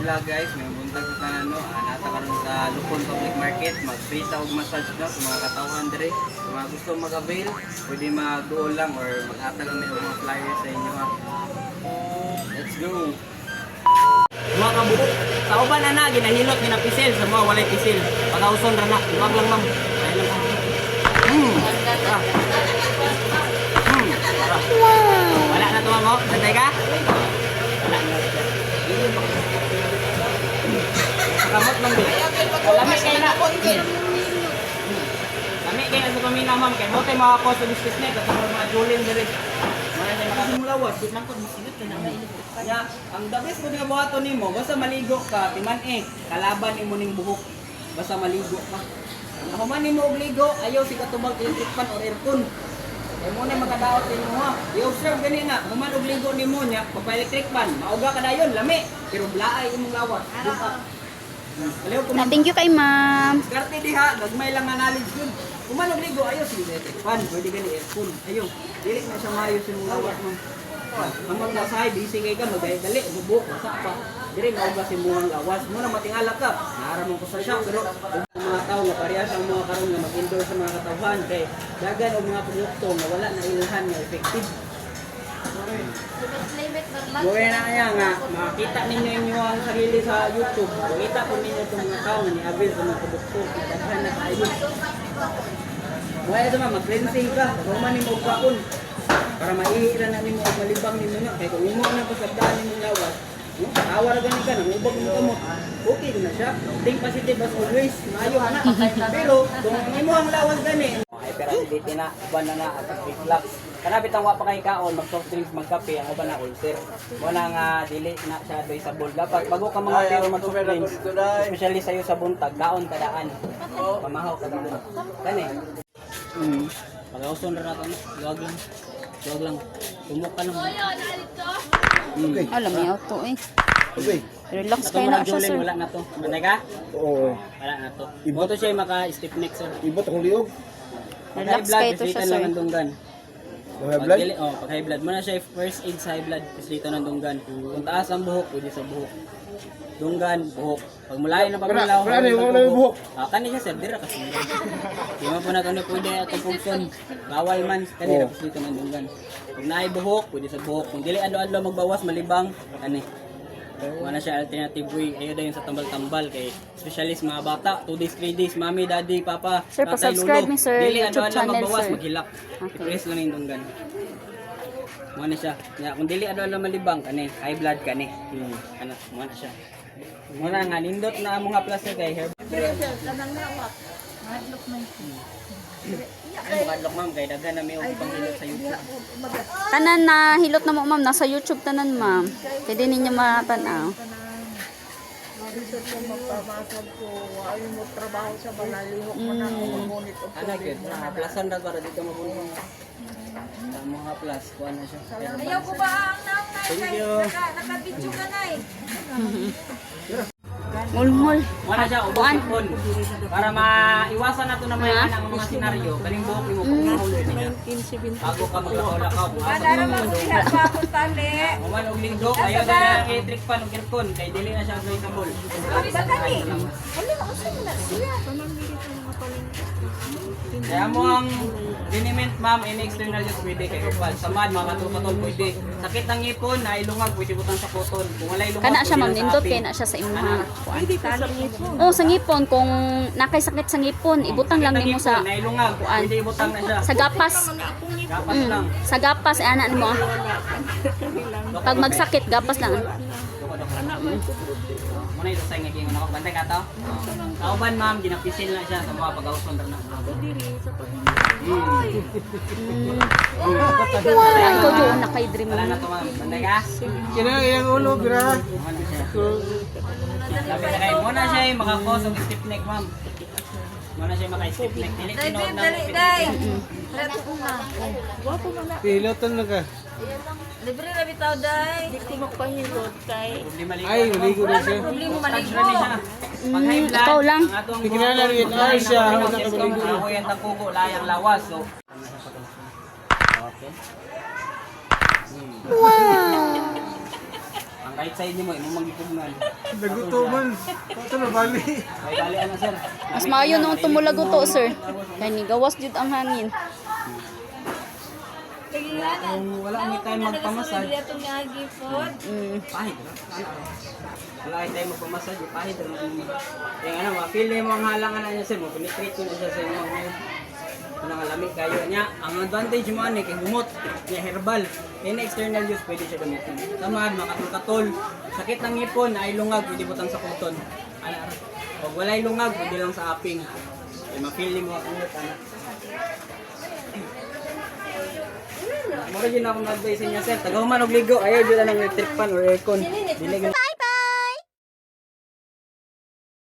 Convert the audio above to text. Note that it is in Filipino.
vlog guys, may buntag sa tanan no. Nasa karon sa Lupon Public Market, mag-free sa og massage no sa mga katawhan dire. Kung mga gusto mag-avail, pwede mag-duol lang or mag-atag kami og mga flyers sa inyo ha. Let's go. Mga kabuok, sa uban na ginahilot ginapisil sa mga walay pisil. Pagauson ra na, luwag lang ma'am. Ayun lang. Wow. Wala na to mo, santay ka? Wala na. Kamot lang din. Lamig kayo na. Lamig kayo na sa pamina ma'am. Kaya mo tayo mga cost of business net at mga julin dire. Mga tayo makasimulawas. Lang ko masinit na nakainit. Kaya ang the best ko nga buhaton nimo, basta maligo ka, timan kalaban nimo ning buhok. Basta maligo ka. Ako man nimo og ligo, ayaw si katubag electric fan or aircon. Kaya mo na makadaot nimo ha. I-observe gani na, human og ligo nimo nya, pagpa-electric fan, mauga ka dayon, lami. Pero blaay imong lawas. Thank you kay ma'am. Diskarte diha, gagmay lang nga knowledge yun. Human og ligo, ayaw si electric fan, pwede gani aircon. Ayaw, dili na siya maayos imong lawas mo. Amang nasay, busy kay ka, magdali, bubuk, basa pa. Dili mauga si imong lawas. Muna matingala ka, naaramon ko sa siya, pero mga tao nga parehas ang mga karon nga mag-endorse sa mga katawhan kay dagan og mga produkto nga wala na ilhan nga effective. Buhay na kaya nga makita ninyo ang sarili sa YouTube. Makita po ninyo itong mga tao nga ni-avail sa mga produkto. Daghan na tayo. Buhay ito ma, mag-cleansing ka. Human ni mo kaon para maihiran na nimo og malibang nimo nga kay kung imo na pasagdaan nimo lawas. Awar gani ka nang ubag mo kamo. Okay na siya. Think positive as always. Maayo na. Pero kung imo ang lawas gani, ay pero dili na uban na at reflux. Kana bitang wa pa kay kaon, mag soft drinks, magkape, ang uban na ulcer. Mo na nga dili na siya advisable. Dapat bago ka mga pero mag soft drinks, especially sayo sa buntag, kaon kadaan. Pamahaw kadaan. Kani. Pag-auson ra nato, luwag lang. Luwag lang. Tumok ka lang. Okay. Alam niyo to eh. Okay. Relax kayo na siya, sir. Wala na to. Manay ka? Oo. Wala na to. Ibo to siya maka-stiff neck, sir. Ibot akong liog. Relax kayo to siya, sir. Mga blood? Pag high blood. Muna siya first aid sa high blood. Kasi dito ng dunggan. Kung taas ang buhok, pwede sa buhok. Dunggan, buhok. Pag mulayo na pagmulaw, wala na buhok. Kani siya, sir. Dira kasi. Di mo po na ito pwede atong function. Bawal man. Kanina kasi dito ng dunggan. Pag naay buhok, pwede sa buhok. Kung dili ano-ano magbawas, malibang. Kani. Wala siya alternative way. Ayaw dayon sa tambal-tambal kay specialist mga bata, 2 days, 3 days, mami, daddy, papa, sir, tatay, pa-subscribe lolo. mi, sir, Dili YouTube ano channel, magbawas, sir. maghilak. Okay. I-press lang yung dunggan. Muna siya. Ya, kung dili ano malibang kani, high blood kani. Ano, muna siya. Muna nga nindot na among plaster kay herb. Ay, makadlok ma'am, kay dagan na may panghilot sa YouTube. Tanan na hilot na mo, ma'am. Nasa YouTube tanan, ma'am. Pwede ninyo matanaw. Bisod ko magpamasag ko, ayaw mo trabaho sa banalihok mo na ako magunit o Ano gyud, plasan ra para dito mabulong. Amo ha plus, kuha na siya. Ayaw ko ba ang naunay? Thank you. Nakabidyo ka na eh. Mulmul. Wala siya, ubos-ipon. Para maiwasan nato na may ang mga senaryo, kaning buhok mo kung mahulog niya. Bago ka magkakaula ka, Para magsihat pa ako tali. Kuman og linggo, ayaw na yung electric fan og aircon, kay dili na siya advisable. Sabi ba kani? Wala mo sa na siya. Kaya mo ang liniment ma'am, any external use pwede kay Opal. Samad, mga katulkatol pwede. Sakit ng ipon, na ilungag, pwede butang sa koton. Kung wala ilungag, Kana siya, ma'am. pwede lang sa Nindot api. kay na siya sa imuha. Hindi ka sa ngipon. Oh, sa ngipon. Kung nakay sakit sa ngipon, ibutang lang Sakit ng nimo ipon, sa na ilungag, pwede ibutang na siya. sa gapas. Gapas lang. Sa gapas, ana nimo. Pag magsakit, gapas lang. Muna ito sa ngiging ako. Bantay ka to? Kauban ma'am, ginapisil na siya sa mga pag-auson na. Ikaw yun, nakay-dream Wala mo. na to ma'am. Bantay ka? Kina yung ulo, gra. Muna siya. Sabi na kayo, muna siya yung makakos og stiff neck ma'am. Muna siya maka-stiff neck. Dili Dai, tinood na dali, mo dai. pinipin. Reto ko na. Pilotan na ka. Libre na bitaw, dai. Problema ligo. Ay, maligo na siya. Problema Massage maligo. ra ni siya. Pag high blood, ikaw lang. ang atong Hindi na lang yun. Ay, siya. Ako yan ang kuko, layang lawas. So, okay. Ang right side niyo mo, imong magipugnan. Nagutuman. Ito na bali. Ay, balian na sir. Mas maayo nung tumulago to, sir. Kaya ni gawas jud ang hangin. Kung wala may time magpamasad, Hindi itong agi po. pahid. Wala ay tayo magpamasad, pahid. Yung ano, ma-feel mo ang halangan na niya sir, mo penetrate ko na siya sa inyo. Kung nangalamig kayo niya, ang advantage mo ano, kay humot, niya herbal. Kaya na external use, pwede siya gamitin. Tamad, makatulkatol, sakit ng ngipon, ay lungag, pwede butang sa kuton. Pag walay lungag, pwede lang sa aping. Kaya ma-feel mo ang humot, anak. Mura yun akong advice niya sir, tagaw man og ligo, ayaw dyan ng electric fan or aircon. Dili